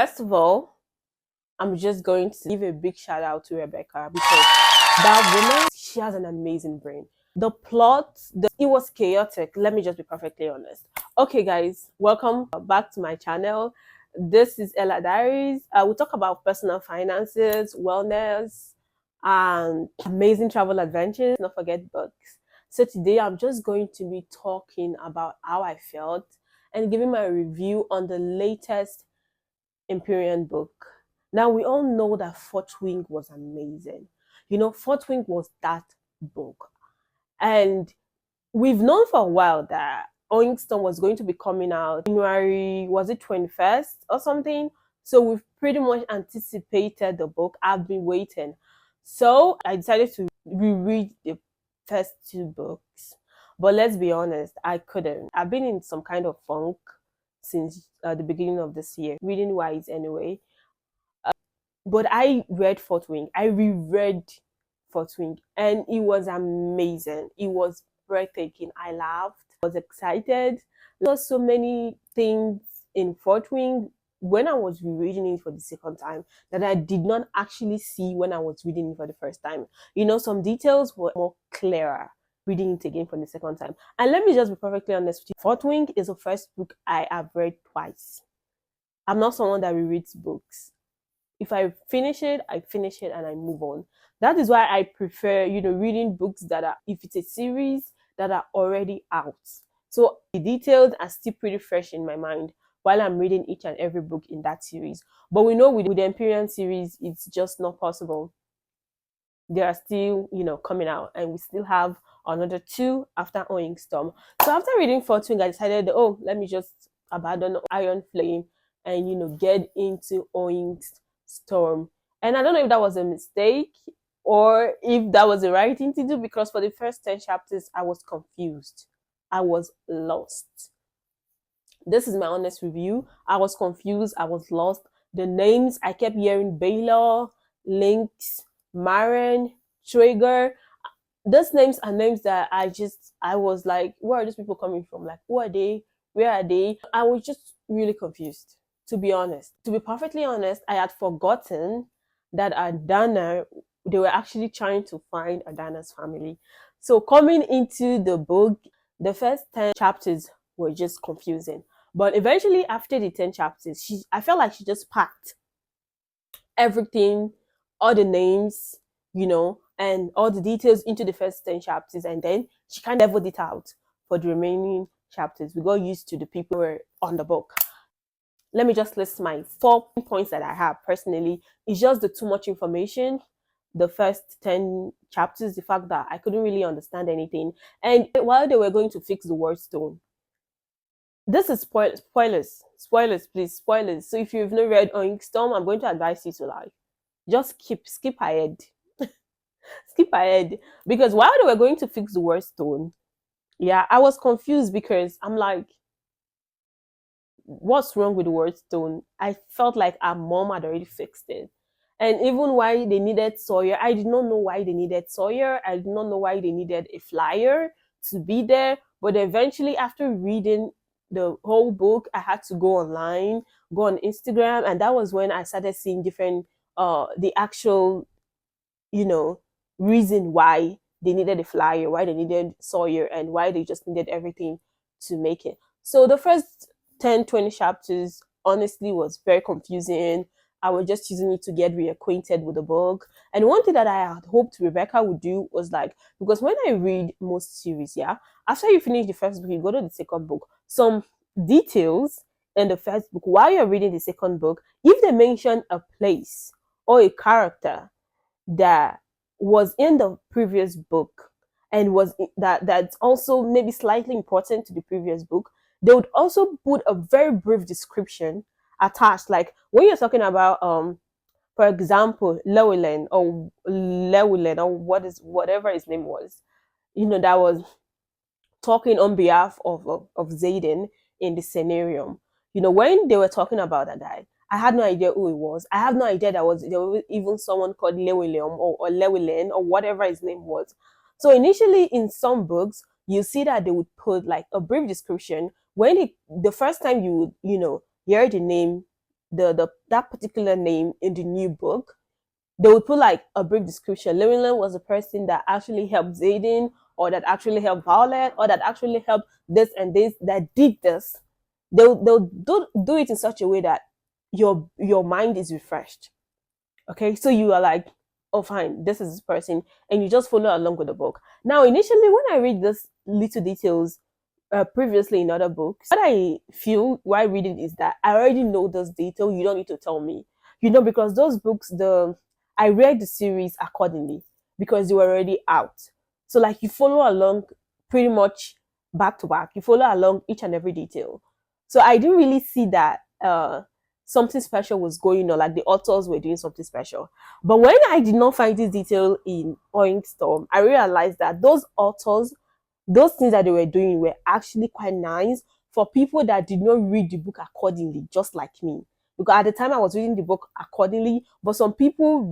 First of all, I'm just going to give a big shout out to Rebecca because that woman, she has an amazing brain. The plot, it was chaotic. Let me just be perfectly honest. Okay, guys, welcome back to my channel. This is Ella Diaries. We talk about personal finances, wellness, and amazing travel adventures. Not forget books. So today I'm just going to be talking about how I felt and giving my review on the latest Empyrean book. Now we all know that Fourth Wing was amazing. Fourth Wing was that book. And we've known for a while that Onyx Storm was going to be coming out January, was it 21st or something? So we've pretty much anticipated the book. I've been waiting. So I decided to reread the first two books. But let's be honest, I couldn't. I've been in some kind of funk since the beginning of this year, reading wise anyway. But I read Fourth Wing. I reread Fourth Wing, and it was amazing. It was breathtaking. I laughed. I was excited. There were so many things in Fourth Wing when I was rereading it for the second time that I did not actually see when I was reading it for the first time. Some details were more clearer reading it again for the second time. And let me just be perfectly honest with you. Fourth Wing is the first book I have read twice. I'm not someone that rereads books. If I finish it, I finish it and I move on. That is why I prefer, reading books that are, if it's a series, that are already out. So the details are still pretty fresh in my mind while I'm reading each and every book in that series. But we know with the Empyrean series, it's just not possible. They are still, coming out, and we still have another two after Onyx Storm. So after reading Fourth Wing, I decided, let me just abandon Iron Flame and, get into Onyx Storm. And I don't know if that was a mistake or if that was the right thing to do, because for the first 10 chapters, I was confused. I was lost. This is my honest review. I was confused. I was lost. The names, I kept hearing Baylor, Lynx, Maren, Trigger. Those names are names that I was like, where are these people coming from? Like, who are they? Where are they? I was just really confused, to be honest. To be perfectly honest, I had forgotten that Adana, they were actually trying to find Adana's family. So coming into the book, the first 10 chapters were just confusing. But eventually, after the 10 chapters, I felt like she just packed everything, all the names, and all the details into the first 10 chapters, and then she kind of leveled it out for the remaining chapters. We got used to the people who were on the book. Let me just list my 4 points that I have personally. It's just the too much information. The first 10 chapters, the fact that I couldn't really understand anything. And while they were going to fix the word stone, this is spoilers. Spoilers, please. Spoilers. So if you've not read Onyx Storm, I'm going to advise you to just skip ahead. Skip ahead. Because while they were going to fix the word stone, yeah, I was confused because I'm like, what's wrong with the word stone? I felt like our mom had already fixed it. And even why they needed Sawyer, I did not know why they needed Sawyer. I did not know why they needed a flyer to be there. But eventually, after reading the whole book, I had to go online, go on Instagram, and that was when I started seeing different, the actual, reason why they needed a flyer, why they needed Sawyer, and why they just needed everything to make it. So the first 10, 20 chapters honestly was very confusing. I was just using it to get reacquainted with the book. And one thing that I had hoped Rebecca would do was like, because when I read most series, yeah, after you finish the first book, you go to the second book. Some details in the first book, while you're reading the second book, if they mention a place or a character that was in the previous book and that's also maybe slightly important to the previous book, they would also put a very brief description attached. Like when you're talking about for example, Llewellyn or whatever his name was, that was talking on behalf of Zayden in the scenario. When they were talking about that guy, I had no idea who it was. I have no idea there was even someone called Llewellyn or Llewellyn or whatever his name was. So initially in some books, you see that they would put like a brief description. When the first time you would, hear the name the that particular name in the new book, they would put like a brief description. Llewellyn was the person that actually helped Zayden, or that actually helped Violet, or that actually helped this and this, that did this. They'll do it in such a way that your mind is refreshed. Okay, so you are like, oh fine, this is this person, and you just follow along with the book. Now, initially, when I read this little details previously in other books, what I feel while reading is that I already know this detail. You don't need to tell me, because those books, the I read the series accordingly because they were already out. So like you follow along pretty much back to back. You follow along each and every detail. So I didn't really see that something special was going on, like the authors were doing something special. But when I did not find this detail in Onyx Storm, I realized that those authors, those things that they were doing were actually quite nice for people that did not read the book accordingly, just like me. Because at the time I was reading the book accordingly, but some people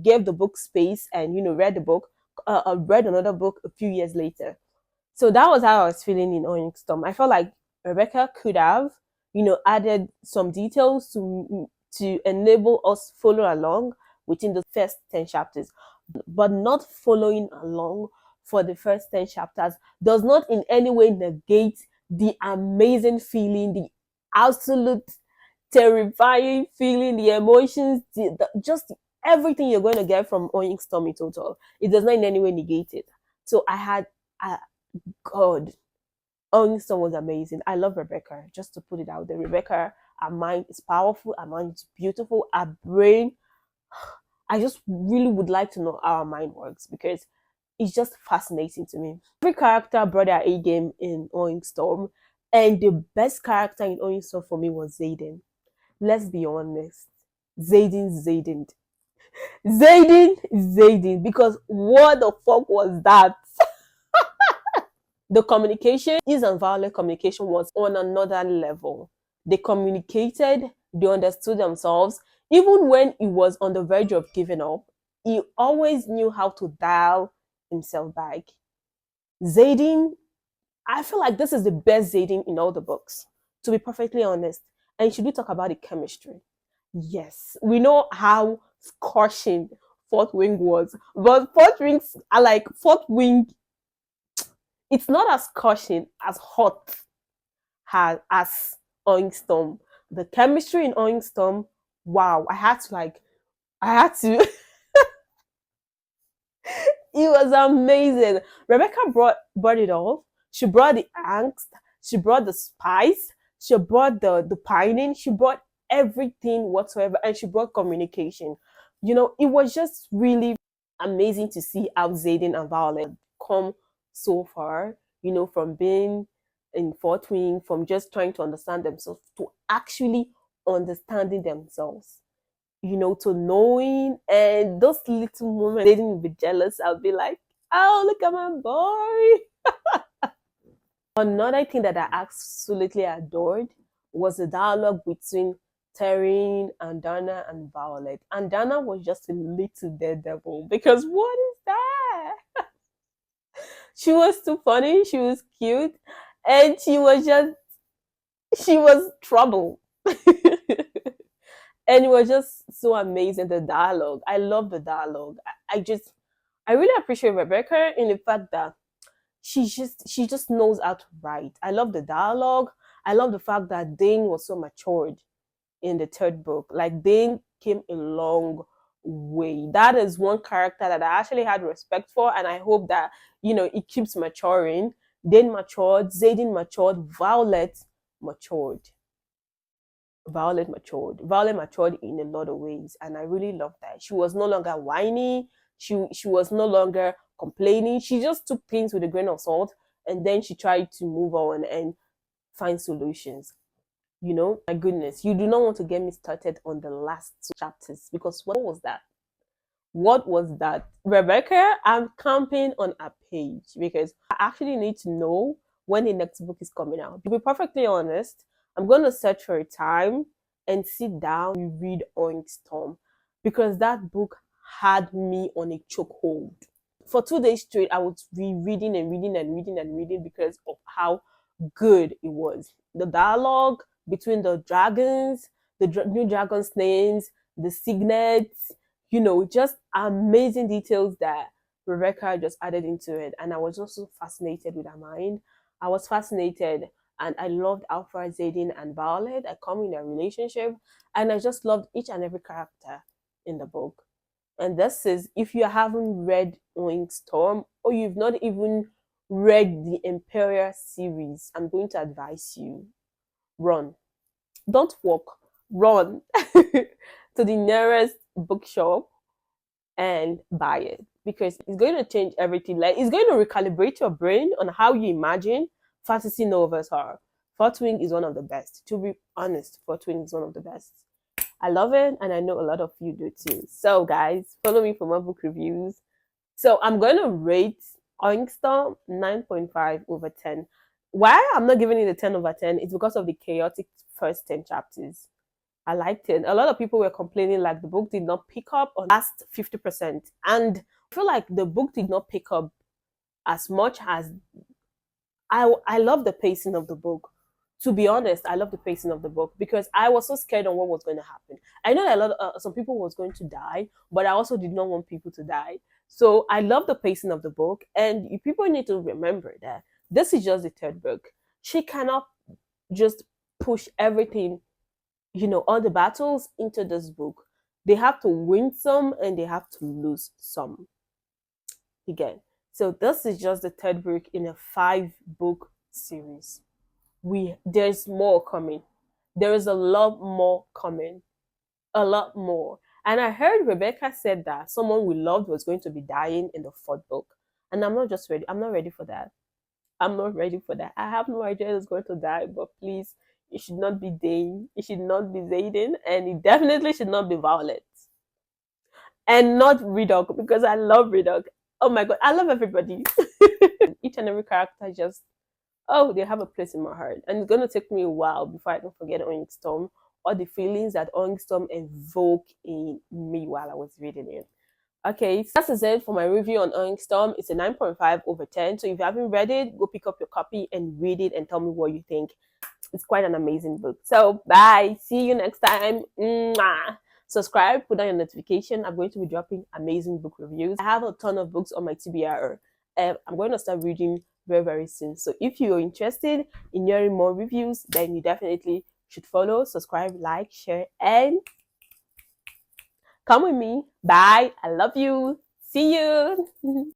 gave the book space, and read the book, read another book a few years later. So that was how I was feeling in Onyx Storm. I felt like Rebecca could have, added some details to enable us follow along within the first 10 chapters. But not following along for the first 10 chapters does not in any way negate the amazing feeling, the absolute terrifying feeling, the emotions, just everything you're going to get from Onyx Storm in total. It does not in any way negate it. So God, Onyx Storm was amazing. I love Rebecca. Just to put it out there, Rebecca, her mind is powerful. Her mind is beautiful. Her brain, I just really would like to know how her mind works, because it's just fascinating to me. Every character brought their A game in Onyx Storm, and the best character in Onyx Storm for me was Zayden. Let's be honest, Zayden, because what the fuck was that? The communication, his and Violet communication, was on another level. They communicated, they understood themselves. Even when he was on the verge of giving up, he always knew how to dial himself back. Zayden, I feel like this is the best Zayden in all the books, to be perfectly honest. And should we talk about the chemistry? Yes, we know how scorching Fourth Wing was, but Fourth Wings are like Fourth Wing. It's not as scorching, as hot as Onyx Storm. The chemistry in Onyx Storm, wow! I had to. It was amazing. Rebecca brought it all. She brought the angst. She brought the spice. She brought the pining. She brought everything whatsoever, and she brought communication. It was just really amazing to see how Zayden and Violet come so far. From being in Fort Wing, from just trying to understand themselves to actually understanding themselves, to knowing. And those little moments, they didn't be jealous. I'll be like, oh, look at my boy. Another thing that I absolutely adored was the dialogue between Taryn and Dana and Violet. And Dana was just a little daredevil, because what is that? She was too funny, she was cute, and she was trouble. And it was just so amazing, the dialogue. I love the dialogue. I really appreciate Rebecca in the fact that she just knows how to write. I love the dialogue. I love the fact that Dane was so matured in the third book. Like, Dane came a long way. That is one character that I actually had respect for, and I hope that it keeps maturing. Dane matured, Zayden matured, Violet matured in a lot of ways, and I really love that. She was no longer whiny. She was no longer complaining. She just took things with a grain of salt, and then she tried to move on and find solutions. My goodness, you do not want to get me started on the last two chapters, because what was that? What was that? Rebecca, I'm camping on a page, because I actually need to know when the next book is coming out. To be perfectly honest, I'm going to search for a time and sit down and read Onyx Storm, because that book had me on a chokehold. For 2 days straight, I was reading and reading and reading and reading because of how good it was. The dialogue between the dragons, the new dragon's names, the signets, just amazing details that Rebecca just added into it. And I was also fascinated with her mind. I was fascinated, and I loved Alpha, Zayden, and Violet. I come in a relationship, and I just loved each and every character in the book. And this is, if you haven't read Onyx Storm, or you've not even read the Imperial series, I'm going to advise you, run. Don't walk, run to the nearest bookshop and buy it, because it's going to change everything. Like, it's going to recalibrate your brain on how you imagine fantasy novels are. Fourth Wing is one of the best. To be honest, Fourth Wing is one of the best. I love it, and I know a lot of you do too. So, guys, follow me for more book reviews. So, I'm going to rate Onyx Storm 9.5 over 10. Why I'm not giving it a 10 over 10 is because of the chaotic first 10 chapters. I liked it. A lot of people were complaining like the book did not pick up on last 50%. And I feel like the book did not pick up as much as I love the pacing of the book. To be honest, I love the pacing of the book because I was so scared on what was going to happen. I know that some people was going to die, but I also did not want people to die. So I love the pacing of the book, and people need to remember that this is just the third book. She cannot just push everything, all the battles into this book. They have to win some and they have to lose some. Again, so this is just the third book in a 5-book series. There's more coming. There is a lot more coming. A lot more. And I heard Rebecca said that someone we loved was going to be dying in the 4th book. And I'm not just ready. I'm not ready for that. I'm not ready for that. I have no idea who's going to die, but please, it should not be Dane. It should not be Zayden. And it definitely should not be Violet. And not Redog, because I love Redog. Oh my god, I love everybody. Each and every character just, oh, they have a place in my heart. And it's going to take me a while before I can forget Onyx Storm, or the feelings that Onyx Storm evoked in me while I was reading it. Okay, so that is it for my review on Onyx Storm. It's a 9.5 over 10. So if you haven't read it, go pick up your copy and read it and tell me what you think. It's quite an amazing book. So bye. See you next time. Mwah. Subscribe, put on your notification. I'm going to be dropping amazing book reviews. I have a ton of books on my TBR. I'm going to start reading very, very soon. So if you're interested in hearing more reviews, then you definitely should follow, subscribe, like, share, and come with me. Bye. I love you. See you.